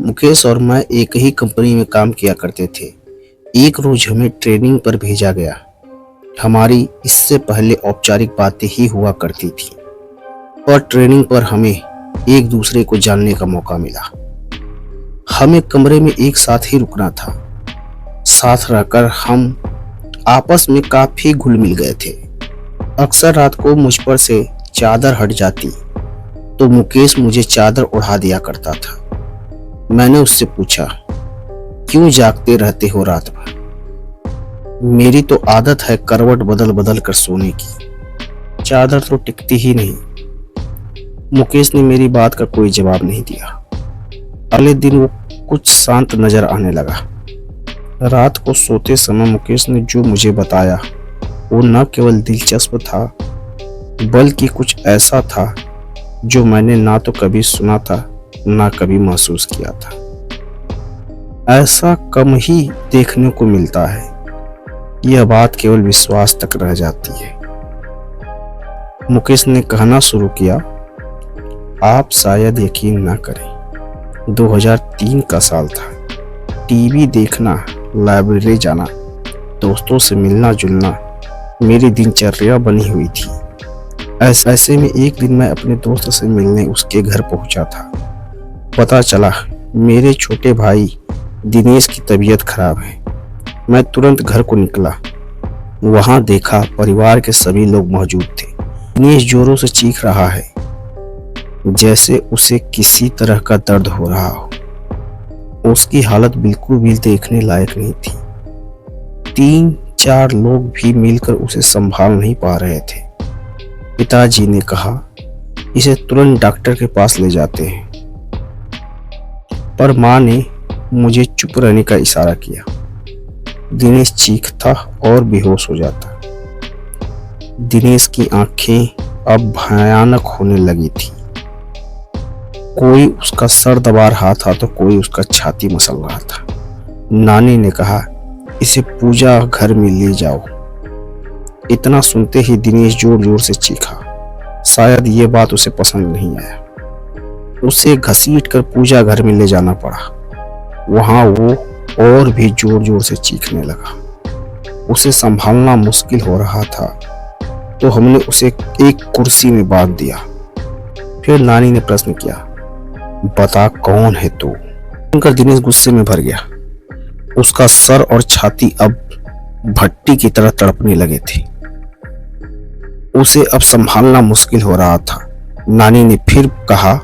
मुकेश और मैं एक ही कंपनी में काम किया करते थे। एक रोज हमें ट्रेनिंग पर भेजा गया। हमारी इससे पहले औपचारिक बातें ही हुआ करती थी और ट्रेनिंग पर हमें एक दूसरे को जानने का मौका मिला। हमें कमरे में एक साथ ही रुकना था। साथ रहकर हम आपस में काफी घुल मिल गए थे। अक्सर रात को मुझ पर से चादर हट जाती तो मुकेश मुझे चादर ओढ़ा दिया करता था। मैंने उससे पूछा, क्यों जागते रहते हो रात भर? मेरी तो आदत है करवट बदल बदल कर सोने की, चादर तो टिकती ही नहीं। मुकेश ने मेरी बात का कोई जवाब नहीं दिया। अगले दिन वो कुछ शांत नजर आने लगा। रात को सोते समय मुकेश ने जो मुझे बताया वो न केवल दिलचस्प था बल्कि कुछ ऐसा था जो मैंने ना तो कभी सुना था ना कभी महसूस किया था। ऐसा कम ही देखने को मिलता है। यह बात केवल विश्वास तक रह जाती है। मुकेश ने कहना शुरू किया, आप शायद यकीन ना करें, 2003 का साल था। टीवी देखना, लाइब्रेरी जाना, दोस्तों से मिलना जुलना मेरी दिनचर्या बनी हुई थी। ऐसे में एक दिन मैं अपने दोस्त से मिलने उसके घर पहुंचा था। पता चला मेरे छोटे भाई दिनेश की तबीयत खराब है। मैं तुरंत घर को निकला। वहां देखा परिवार के सभी लोग मौजूद थे। दिनेश जोरों से चीख रहा है, जैसे उसे किसी तरह का दर्द हो रहा हो। उसकी हालत बिल्कुल भी देखने लायक नहीं थी। 3-4 लोग भी मिलकर उसे संभाल नहीं पा रहे थे। पिताजी ने कहा, इसे तुरंत डॉक्टर के पास ले जाते हैं, पर मां ने मुझे चुप रहने का इशारा किया। दिनेश चीखता और बेहोश हो जाता। दिनेश की आंखें अब भयानक होने लगी थी। कोई उसका सर दबा रहा था तो कोई उसका छाती मसल रहा था। नानी ने कहा, इसे पूजा घर में ले जाओ। इतना सुनते ही दिनेश जोर जोर से चीखा। शायद ये बात उसे पसंद नहीं आया। उसे घसीटकर पूजा घर में ले जाना पड़ा। वहां वो और भी जोर जोर से चीखने लगा। उसे संभालना मुश्किल हो रहा था तो हमने उसे एक कुर्सी में बांध दिया। फिर नानी ने प्रश्न किया, बता कौन है तू? सुनकर दिनेश गुस्से में भर गया। उसका सर और छाती अब भट्टी की तरह तड़पने लगे थे। उसे अब संभालना मुश्किल हो रहा था। नानी ने फिर कहा,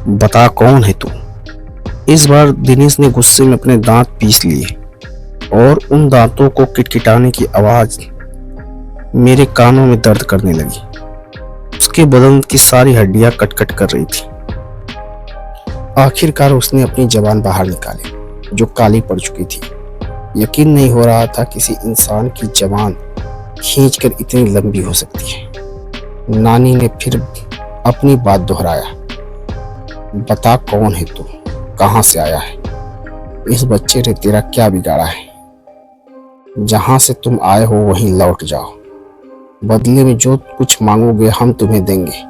बता कौन है तू? इस बार दिनेश ने गुस्से में अपने दांत पीस लिए और उन दांतों को किटकिटाने की आवाज मेरे कानों में दर्द करने लगी। उसके बदन की सारी हड्डियां कटकट कर रही थी। आखिरकार उसने अपनी जबान बाहर निकाली जो काली पड़ चुकी थी। यकीन नहीं हो रहा था किसी इंसान की जबान खींचकर इतनी लंबी हो सकती है। नानी ने फिर अपनी बात दोहराया, बता कौन है तू, कहां से आया है? इस बच्चे ने तेरा क्या बिगाड़ा है? जहां से तुम आए हो वहीं लौट जाओ। बदले में जो कुछ मांगोगे हम तुम्हें देंगे,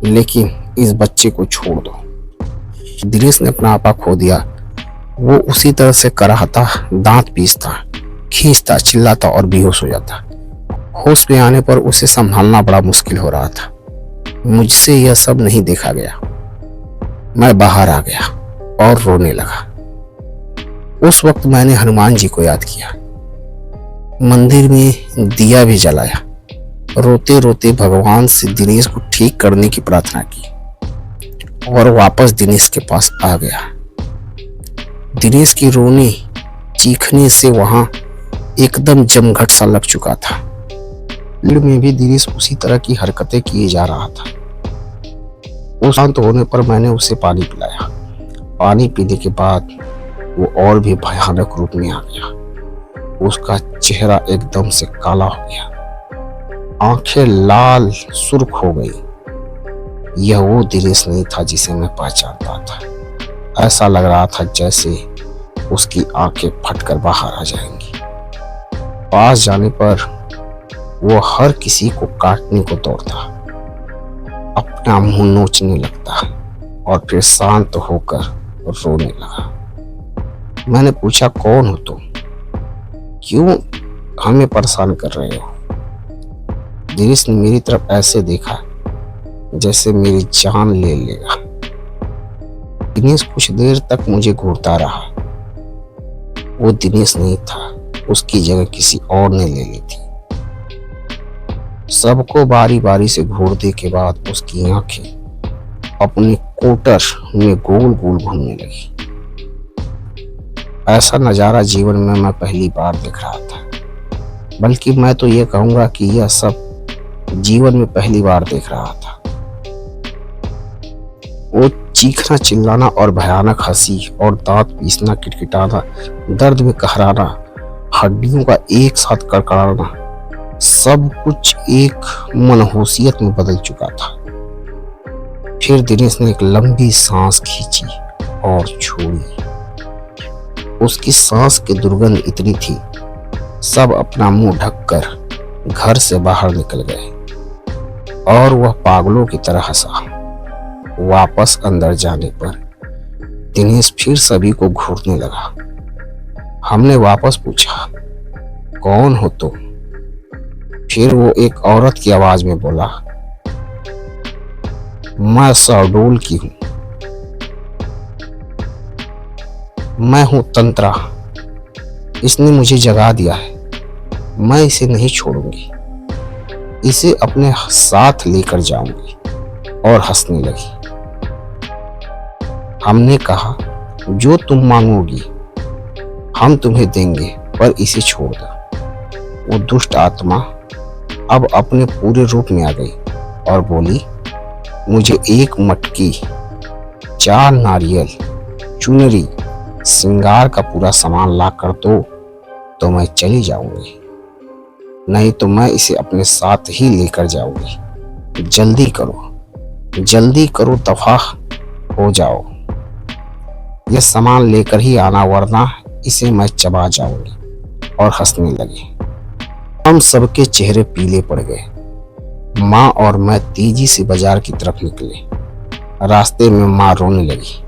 लेकिन इस बच्चे को छोड़ दो। दिनेश ने अपना आपा खो दिया। वो उसी तरह से कराहता, दांत पीसता, खींचता, चिल्लाता और बेहोश हो जाता। होश में आने पर उसे संभालना बड़ा मुश्किल हो रहा था। मुझसे यह सब नहीं देखा गया। मैं बाहर आ गया और रोने लगा। उस वक्त मैंने हनुमान जी को याद किया। मंदिर में दिया भी जलाया। रोते रोते भगवान से दिनेश को ठीक करने की प्रार्थना की और वापस दिनेश के पास आ गया। दिनेश की रोने चीखने से वहां एकदम जमघट सा लग चुका था। भीड़ में भी दिनेश उसी तरह की हरकतें किए जा रहा था। वो शांत होने पर मैंने उसे पानी पिलाया। पानी पीने के बाद वो और भी भयानक रूप में आ गया। उसका चेहरा एकदम से काला हो गया, आंखें लाल सुर्ख हो गई। यह वो दिनेश नहीं था जिसे मैं पहचानता था। ऐसा लग रहा था जैसे उसकी आंखें फटकर बाहर आ जाएंगी। पास जाने पर वो हर किसी को काटने को दौड़ता, अपना मुंह नोचने लगता, और फिर शांत होकर रोने लगा। मैंने पूछा, कौन हो तुम? क्यों हमें परेशान कर रहे हो? दिनेश ने मेरी तरफ ऐसे देखा जैसे मेरी जान ले लेगा। दिनेश कुछ देर तक मुझे घूरता रहा। वो दिनेश नहीं था, उसकी जगह किसी और ने ले ली थी। सबको बारी बारी से घूरने के बाद उसकी आंखें अपने कोटर में गोल गोल घूमने लगी। ऐसा नजारा जीवन में मैं पहली बार देख रहा था, बल्कि मैं तो ये कहूंगा कि यह सब जीवन में पहली बार देख रहा था। वो चीखना, चिल्लाना और भयानक हंसी और दांत पीसना, किटकिटाना, दर्द में कहराना, हड्डियों का एक साथ कड़कड़ाना, सब कुछ एक मनहूसियत में बदल चुका था। फिर दिनेश ने एक लंबी सांस खींची और छोड़ी। उसकी सांस की दुर्गंध इतनी थी, सब अपना मुंह ढककर घर से बाहर निकल गए और वह पागलों की तरह हंसा। वापस अंदर जाने पर दिनेश फिर सभी को घूरने लगा। हमने वापस पूछा, कौन हो तुम? फिर वो एक औरत की आवाज में बोला, मैं शहडोल की हूं। मैं हूं तंत्रा। इसने मुझे जगा दिया है। मैं इसे नहीं छोड़ूंगी। इसे अपने साथ लेकर जाऊंगी। और हंसने लगी। हमने कहा, जो तुम मांगोगी हम तुम्हें देंगे, पर इसे छोड़ दो। वो दुष्ट आत्मा अब अपने पूरे रूप में आ गई और बोली, मुझे एक मटकी, 4 नारियल, चुनरी, श्रृंगार का पूरा सामान ला कर दो तो मैं चली जाऊंगी, नहीं तो मैं इसे अपने साथ ही लेकर जाऊंगी। जल्दी करो, दफा हो जाओ। यह सामान लेकर ही आना, वरना इसे मैं चबा जाऊंगी। और हंसने लगी। हम सबके चेहरे पीले पड़ गए। माँ और मैं तेजी से बाजार की तरफ निकले। रास्ते में माँ रोने लगी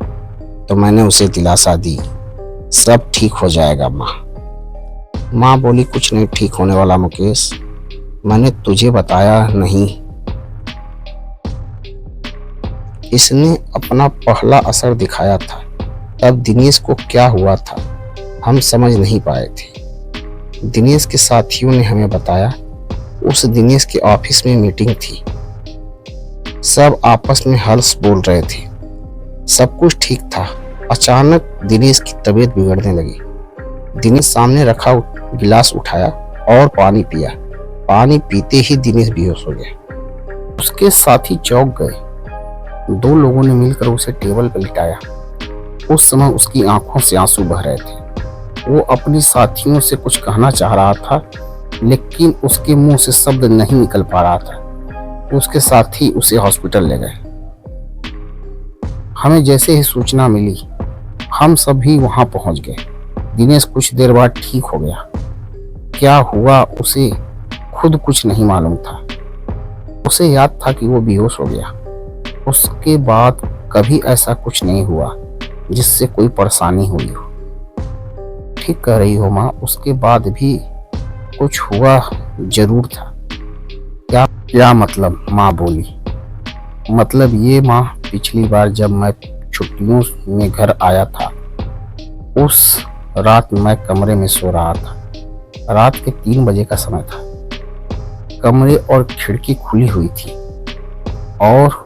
तो मैंने उसे दिलासा दी, सब ठीक हो जाएगा माँ। माँ बोली, कुछ नहीं ठीक होने वाला मुकेश, मैंने तुझे बताया नहीं। इसने अपना पहला असर दिखाया था। तब दिनेश को क्या हुआ था हम समझ नहीं पाए थे। दिनेश के साथियों ने हमें बताया, उस दिनेश के ऑफिस में मीटिंग थी। सब आपस में हर्ष बोल रहे थे। सब कुछ ठीक था। अचानक दिनेश की तबीयत बिगड़ने लगी। दिनेश सामने रखा गिलास उठाया और पानी पिया। पानी पीते ही दिनेश बेहोश हो गया। उसके साथी चौंक गए। 2 लोगों ने मिलकर उसे टेबल पर लिटाया। उस समय उसकी आंखों से आंसू बह रहे थे। वो अपने साथियों से कुछ कहना चाह रहा था, लेकिन उसके मुंह से शब्द नहीं निकल पा रहा था। उसके साथी उसे हॉस्पिटल ले गए। हमें जैसे ही सूचना मिली, हम सभी वहां पहुंच गए। दिनेश कुछ देर बाद ठीक हो गया। क्या हुआ उसे खुद कुछ नहीं मालूम था। उसे याद था कि वो बेहोश हो गया। उसके बाद कभी ऐसा कुछ नहीं हुआ जिससे कोई परेशानी हुई हो। ठीक कह रही हो माँ, उसके बाद भी कुछ हुआ जरूर था। क्या मतलब? माँ बोली। मतलब ये माँ, पिछली बार जब मैं छुट्टियों में घर आया था, उस रात मैं कमरे में सो रहा था। रात के 3 बजे का समय था। कमरे और खिड़की खुली हुई थी और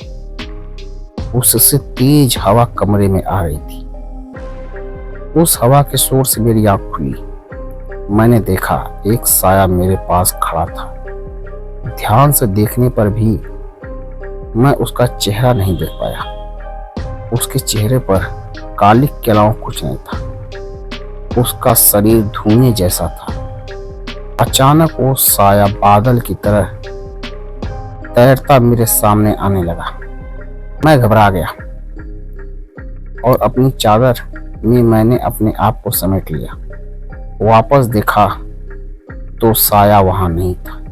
उससे तेज हवा कमरे में आ रही थी। उस हवा के शोर से मेरी आंख खुली। मैंने देखा एक साया मेरे पास खड़ा था। ध्यान से देखने पर भी मैं उसका चेहरा नहीं देख पाया। उसके चेहरे पर कालिक के अलावा कुछ नहीं था। उसका शरीर धुएं जैसा था। अचानक वो साया बादल की तरह तैरता मेरे सामने आने लगा। मैं घबरा गया और अपनी चादर में मैंने अपने आप को समेट लिया। वापस देखा तो साया वहां नहीं था।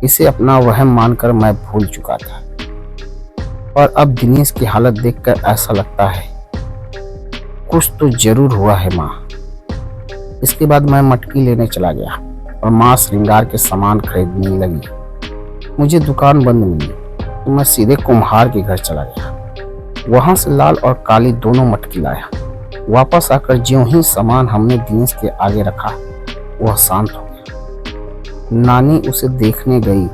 इसे अपना वहम मानकर मैं भूल चुका था और अब दिनेश की हालत देखकर ऐसा लगता है कुछ तो जरूर हुआ है माँ। इसके बाद मैं मटकी लेने चला गया और माँ श्रृंगार के सामान खरीदने लगी। मुझे दुकान बंद मिली तो मैं सीधे कुम्हार के घर चला गया। वहां से लाल और काली दोनों मटकी लाया। वापस आकर ज्यों ही सामान हमने दिनेश के आगे रखा वह शांत हो गया। नानी उसे देखने गई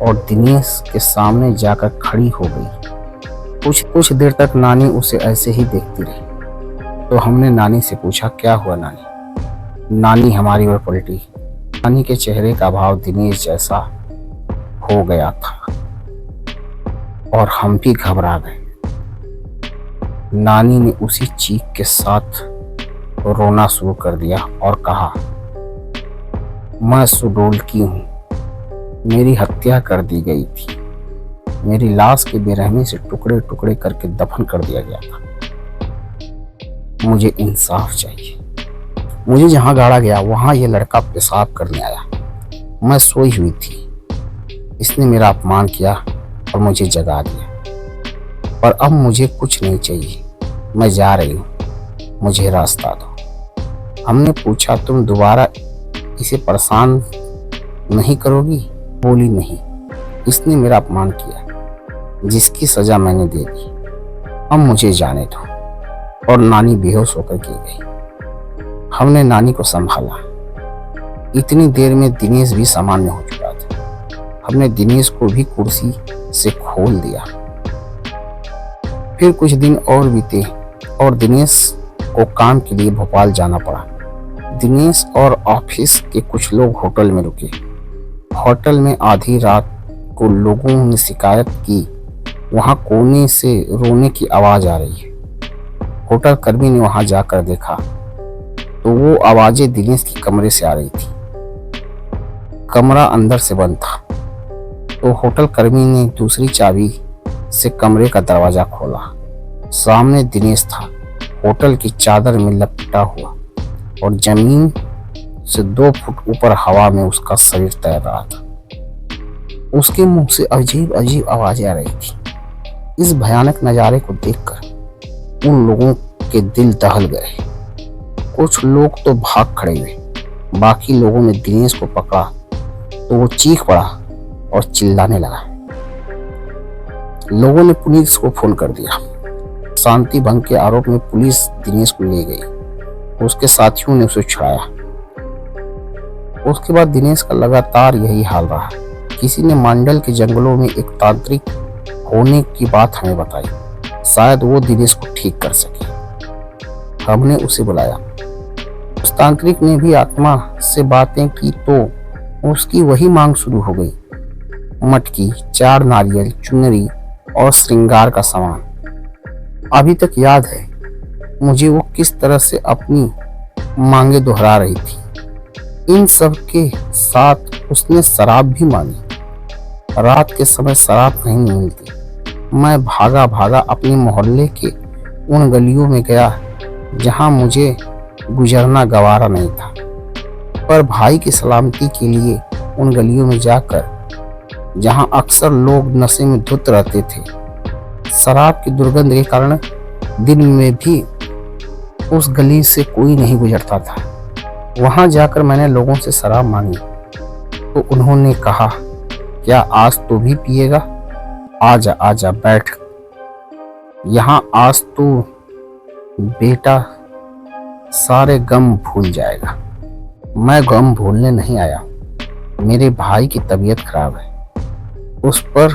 और दिनेश के सामने जाकर खड़ी हो गई। कुछ देर तक नानी उसे ऐसे ही देखती रही। तो हमने नानी से पूछा, क्या हुआ नानी? नानी हमारी ओर पलटी। नानी के चेहरे का भाव दिनेश जैसा हो गया था और हम भी घबरा गए। नानी ने उसी चीख के साथ रोना शुरू कर दिया और कहा, मैं सुडौल की हूँ, मेरी हत्या कर दी गई थी। मेरी लाश के बेरहमी से टुकड़े टुकड़े करके दफन कर दिया गया था। मुझे इंसाफ चाहिए। मुझे जहाँ गाड़ा गया वहां यह लड़का पेशाब करने आया। मैं सोई हुई थी। इसने मेरा अपमान किया और मुझे जगा दिया। पर अब मुझे कुछ नहीं चाहिए। मैं जा रही हूँ, मुझे रास्ता दो। हमने पूछा, तुम दोबारा इसे परेशान नहीं करोगी? बोली, नहीं, इसने मेरा अपमान किया, जिसकी सजा मैंने दे दी। अब मुझे जाने दो। और नानी बेहोश होकर गिर गई। हमने नानी को संभाला। इतनी देर में दिनेश भी सामान्य हो चुका था। हमने दिनेश को भी कुर्सी से खोल दिया। फिर कुछ दिन और बीते और दिनेश को काम के लिए भोपाल जाना पड़ा। दिनेश और ऑफिस के कुछ लोग होटल में रुके। होटल में आधी रात को लोगों ने शिकायत की, वहां कोने से रोने की आवाज आ रही है। होटल कर्मी ने वहां जाकर देखा तो वो आवाजें दिनेश के कमरे से आ रही थी। कमरा अंदर से बंद था। तो होटल कर्मी ने दूसरी चाबी से कमरे का दरवाजा खोला। सामने दिनेश था, होटल की चादर में लपटा हुआ और जमीन से 2 फुट ऊपर हवा में उसका शरीर तैर रहा था। उसके मुंह से अजीब अजीब आवाजें आ रही थी। इस भयानक नजारे को देखकर उन लोगों के दिल दहल गए। कुछ लोग तो भाग खड़े हुए। बाकी लोगों ने दिनेश को पकड़ा तो वो चीख पड़ा और चिल्लाने लगा। लोगों ने पुलिस को फोन कर दिया। शांति भंग के आरोप में पुलिस दिनेश को ले गई। उसके साथियों ने उसे छुड़ाया। उसके बाद दिनेश का लगातार यही हाल रहा। किसी ने मंडल के जंगलों में एक तांत्रिक होने की बात हमें बताई। शायद वो दिनेश को ठीक कर सके। हमने उसे बुलाया। उस तांत्रिक ने भी आत्मा से बातें की तो उसकी वही मांग शुरू हो गई। मटकी, 4 नारियल, चुनरी और श्रृंगार का सामान। अभी तक याद है मुझे वो किस तरह से अपनी मांगे दोहरा रही थी। इन सब के साथ उसने शराब भी मांगी। रात के समय शराब नहीं मिलती। मैं भागा भागा अपने मोहल्ले के उन गलियों में गया जहां मुझे गुजरना गवारा नहीं था। पर भाई की सलामती के लिए उन गलियों में जाकर जहां अक्सर लोग नशे में धुत रहते थे, शराब की दुर्गंध के कारण दिन में भी उस गली से कोई नहीं गुजरता था। वहां जाकर मैंने लोगों से शराब मांगी तो उन्होंने कहा, क्या आज तो भी पिएगा? आजा आजा बैठ यहाँ, आज तो बेटा सारे गम भूल जाएगा। मैं गम भूलने नहीं आया। मेरे भाई की तबीयत खराब है, उस पर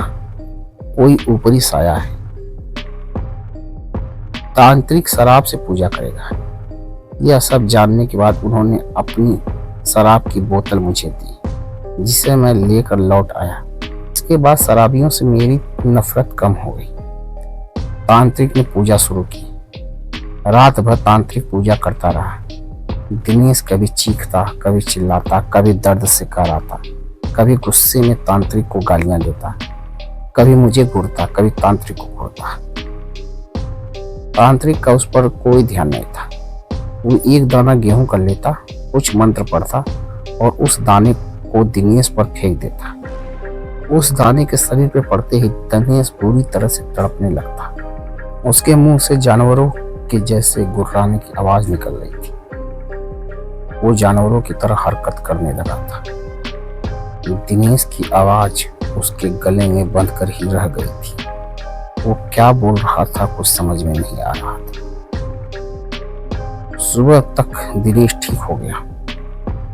कोई ऊपरी साया है। तांत्रिक शराब से पूजा करेगा। यह सब जानने के बाद उन्होंने अपनी शराब की बोतल मुझे दी, जिसे मैं लेकर लौट आया। इसके बाद शराबियों से मेरी नफरत कम हो गई। तांत्रिक ने पूजा शुरू की। रात भर तांत्रिक पूजा करता रहा। दिनेश कभी चीखता, कभी चिल्लाता, कभी दर्द से कराता, कभी गुस्से में तांत्रिक को गालियां देता, कभी मुझे घूरता, कभी तांत्रिक को घूरता। तांत्रिक का उस पर कोई ध्यान नहीं था। वो एक दाना गेहूं कर लेता, कुछ मंत्र पढ़ता और उस दाने को दिनेश पर फेंक देता। उस दाने के शरीर पे पड़ते ही दिनेश पूरी तरह से तड़पने लगता। उसके मुंह से जानवरों के जैसे गुर्राने की आवाज निकल रही थी। वो जानवरों की तरह हरकत करने लगा था। दिनेश की आवाज उसके गले में बंध कर ही रह गई थी। वो क्या बोल रहा था कुछ समझ में नहीं आ रहा था। सुबह तक दिनेश ठीक हो गया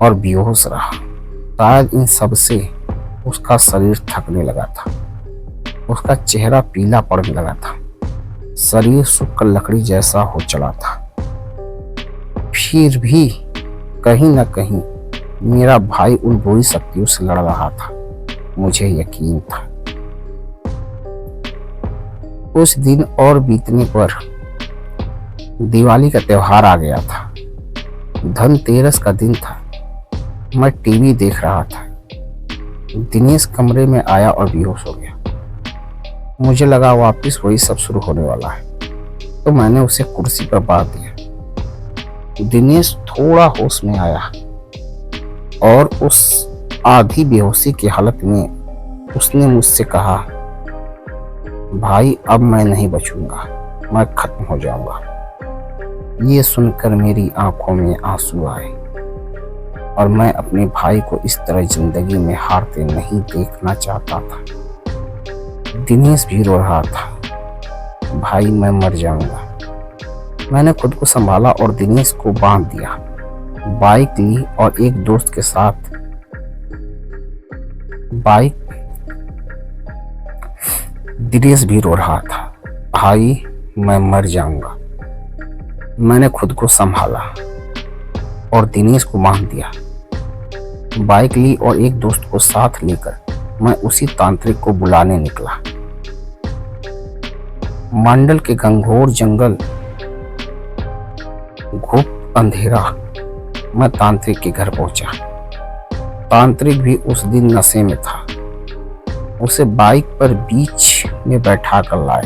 और बेहोश रहा। शायद इन सब से उसका शरीर थकने लगा था। उसका चेहरा पीला पड़ने लगा था। शरीर सूखकर लकड़ी जैसा हो चला था। फिर भी कहीं न कहीं मेरा भाई उन बुरी शक्तियों से लड़ रहा था, मुझे यकीन था। कुछ दिन और बीतने पर दिवाली का त्योहार आ गया था। धनतेरस का दिन था। मैं टीवी देख रहा था। दिनेश कमरे में आया और बेहोश हो गया। मुझे लगा वापस वही सब शुरू होने वाला है, तो मैंने उसे कुर्सी पर बांध दिया। दिनेश थोड़ा होश में आया और उस आधी बेहोशी की हालत में उसने मुझसे कहा, भाई अब मैं नहीं बचूंगा, मैं खत्म हो जाऊंगा। ये सुनकर मेरी आंखों में आंसू आए और मैं अपने भाई को इस तरह जिंदगी में हारते नहीं देखना चाहता था। दिनेश भी रो रहा था, भाई मैं मर जाऊंगा। मैंने खुद को संभाला और दिनेश को बांध दिया। बाइक ली और एक दोस्त के साथ दिनेश भी रो रहा था, भाई मैं मर जाऊंगा। मैंने खुद को संभाला और दिनेश को बांध दिया। बाइक ली और एक दोस्त को साथ लेकर मैं उसी तांत्रिक को बुलाने निकला। मंडल के घंघोर जंगल, गुप्त अंधेरा। मैं तांत्रिक के घर पहुंचा। तांत्रिक भी उस दिन नशे में था। उसे बाइक पर बीच में बैठा कर लाए।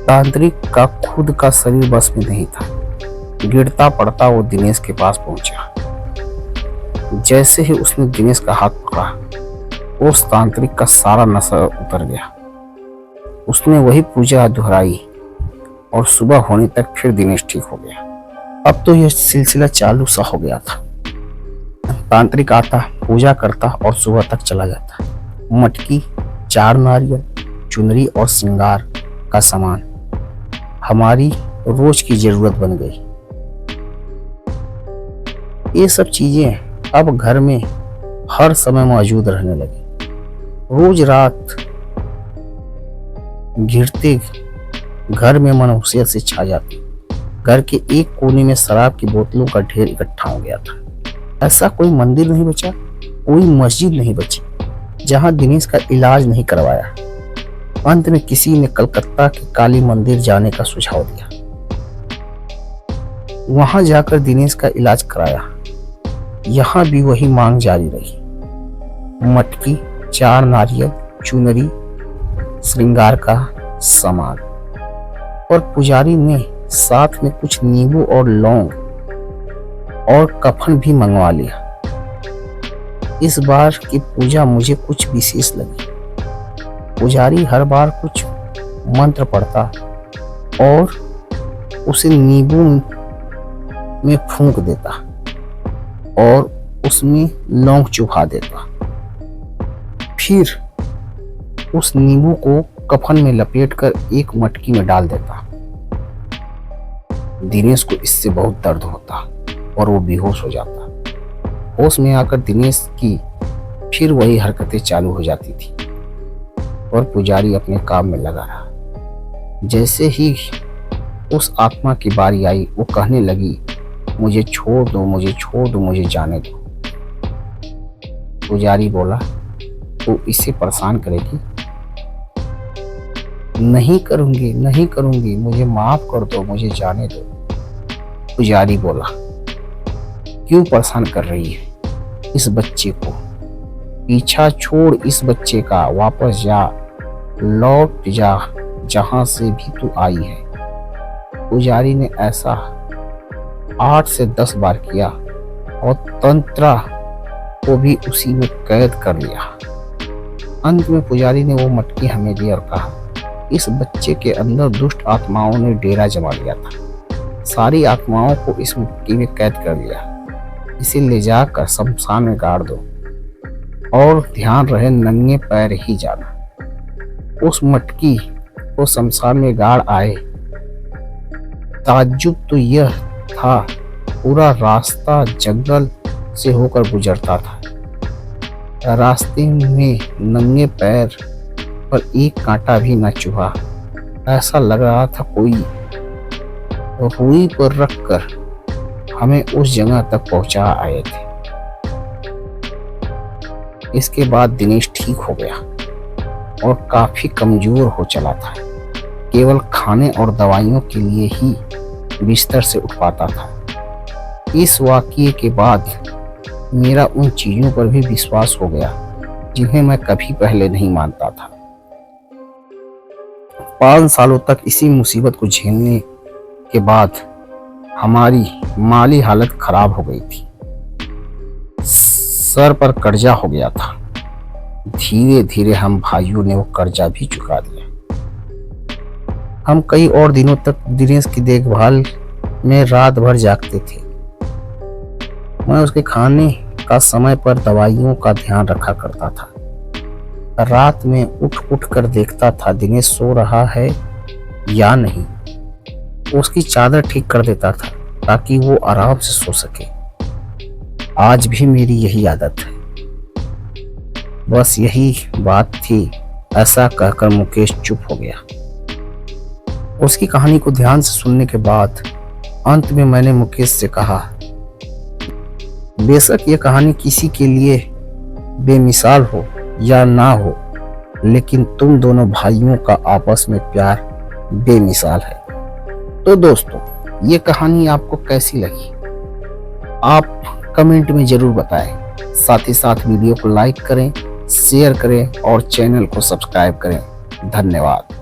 तांत्रिक का खुद का शरीर बस में नहीं था। गिरता पड़ता वो दिनेश के पास पहुंचा। जैसे ही उसने दिनेश का हाथ पकड़ा, उस तांत्रिक का सारा नशा उतर गया। उसने वही पूजा दोहराई और सुबह होने तक फिर दिनेश ठीक हो गया। अब तो यह सिलसिला चालू सा हो गया था। तांत्रिक आता, पूजा करता और सुबह तक चला जाता। मटकी, 4 नारियल, चुनरी और श्रृंगार का सामान हमारी रोज की जरूरत बन गई। ये सब चीजें अब घर में हर समय मौजूद रहने लगी। रोज रात गिरते घर में मनहूसियत से छा जाती। घर के एक कोने में शराब की बोतलों का ढेर इकट्ठा हो गया था। ऐसा कोई मंदिर नहीं बचा, कोई मस्जिद नहीं बची जहां दिनेश का इलाज नहीं करवाया। अंत में किसी ने कलकत्ता के काली मंदिर जाने का सुझाव दिया। वहां जाकर दिनेश का इलाज कराया। यहाँ भी वही मांग जारी रही। मटकी, 4 नारियल, चुनरी, श्रृंगार का सामान। और पुजारी ने साथ में कुछ नींबू और लौंग और कफन भी मंगवा लिया। इस बार की पूजा मुझे कुछ विशेष लगी। पुजारी हर बार कुछ मंत्र पढ़ता और उसे नींबू में फूंक देता और उसमें लौंग चुभा देता। फिर उस नींबू को कफन में लपेटकर एक मटकी में डाल देता। दिनेश को इससे बहुत दर्द होता और वो बेहोश हो जाता। होश में आकर दिनेश की फिर वही हरकतें चालू हो जाती थी और पुजारी अपने काम में लगा रहा। जैसे ही उस आत्मा की बारी आई, वो कहने लगी, मुझे छोड़ दो, मुझे छोड़ दो, मुझे जाने दो। पुजारी बोला, तो इसे परेशान करेगी? नहीं करूंगी, नहीं करूंगी, मुझे माफ कर दो, मुझे जाने दो। पुजारी बोला, क्यों परेशान कर रही है इस बच्चे को? पीछा छोड़ इस बच्चे का, वापस जा, लौट जा जहां से भी तू आई है। पुजारी ने ऐसा 8 से 10 बार किया और तंत्रा को भी उसी में कैद कर लिया। अंत में पुजारी ने वो मटकी हमें दी और कहा, इस बच्चे के अंदर दुष्ट आत्माओं ने डेरा जमा लिया था। सारी आत्माओं को इस मटकी में कैद कर लिया। इसे ले जाकर शमशान में गाड़ दो और ध्यान रहे नंगे पैर ही जाना। उस मटकी को शमशान में गाड़ आए। ताज्जुब तो यह था, पूरा रास्ता जंगल से होकर गुजरता था। रास्ते में नंगे पैर पर एक कांटा भी न चुभा। ऐसा लग रहा था कोई रुई पर रखकर हमें उस जगह तक पहुंचा आए थे। इसके बाद दिनेश ठीक हो गया और काफी कमजोर हो चला था। केवल खाने और दवाइयों के लिए ही बिस्तर से उठ पाता था। इस वाकये के बाद मेरा उन चीजों पर भी विश्वास हो गया जिन्हें मैं कभी पहले नहीं मानता था। 5 सालों तक इसी मुसीबत को झेलने के बाद हमारी माली हालत खराब हो गई थी। सर पर कर्जा हो गया था। धीरे धीरे हम भाइयों ने वो कर्जा भी चुका दिया। हम कई और दिनों तक दिनेश की देखभाल में रात भर जागते थे। मैं उसके खाने का समय पर दवाइयों का ध्यान रखा करता था। रात में उठ कर देखता था दिनेश सो रहा है या नहीं। उसकी चादर ठीक कर देता था ताकि वो आराम से सो सके। आज भी मेरी यही आदत है। बस यही बात थी। ऐसा कहकर मुकेश चुप हो गया। उसकी कहानी को ध्यान से सुनने के बाद अंत में मैंने मुकेश से कहा, बेशक ये कहानी किसी के लिए बेमिसाल हो या ना हो, लेकिन तुम दोनों भाइयों का आपस में प्यार बेमिसाल है। तो दोस्तों, ये कहानी आपको कैसी लगी आप कमेंट में जरूर बताएं। साथ ही साथ वीडियो को लाइक करें, शेयर करें और चैनल को सब्सक्राइब करें। धन्यवाद।